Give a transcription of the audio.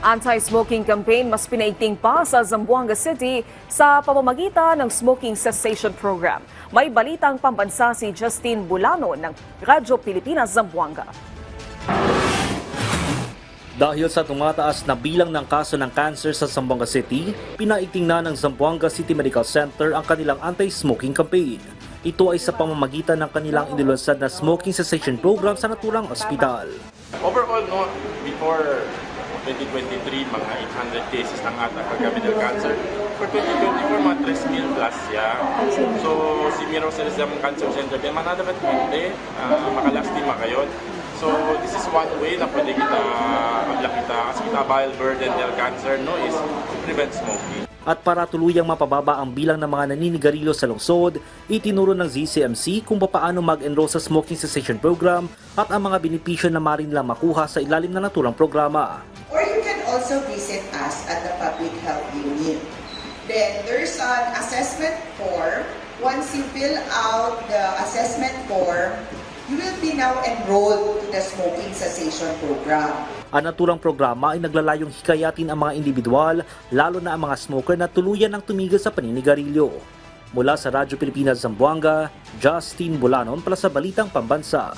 Anti-smoking campaign mas pinaigting pa sa Zamboanga City sa pamamagitan ng Smoking Cessation Program. May balitang pambansa si Justin Bulano ng Radyo Pilipinas Zamboanga. Dahil sa tumataas na bilang ng kaso ng cancer sa Zamboanga City, pinaigting na ng Zamboanga City Medical Center ang kanilang anti-smoking campaign. Ito ay sa pamamagitan ng kanilang inilunsad na smoking cessation program sa naturang ospital. Overall, no, before 2023, mga 800 cases ng ata kagabi ng cancer. For 2024, mga 3,000 plus siya. So, si Miro Celestiam Cancer Center, manadapat hindi, makalastima kayo. So, this is one way na pwede kita, kasi kita viral burden del cancer, no, is to prevent smoking. At para tuluyang mapababa ang bilang ng mga naninigarilyo sa lungsod, itinuro ng ZCMC kung paano mag-enroll sa smoking cessation program at ang mga benepisyo na maaaring nilang makuha sa ilalim ng naturang programa. Or you can also visit us at the Public Health Unit. Then there's an assessment form. Once you fill out the assessment form, you will be now enrolled to the smoking cessation program. Ang naturang programa ay naglalayong hikayatin ang mga individual, lalo na ang mga smoker na tuluyan ng tumigil sa paninigarilyo. Mula sa Radyo Pilipinas Zamboanga, Justin Bulanon para sa Balitang Pambansa.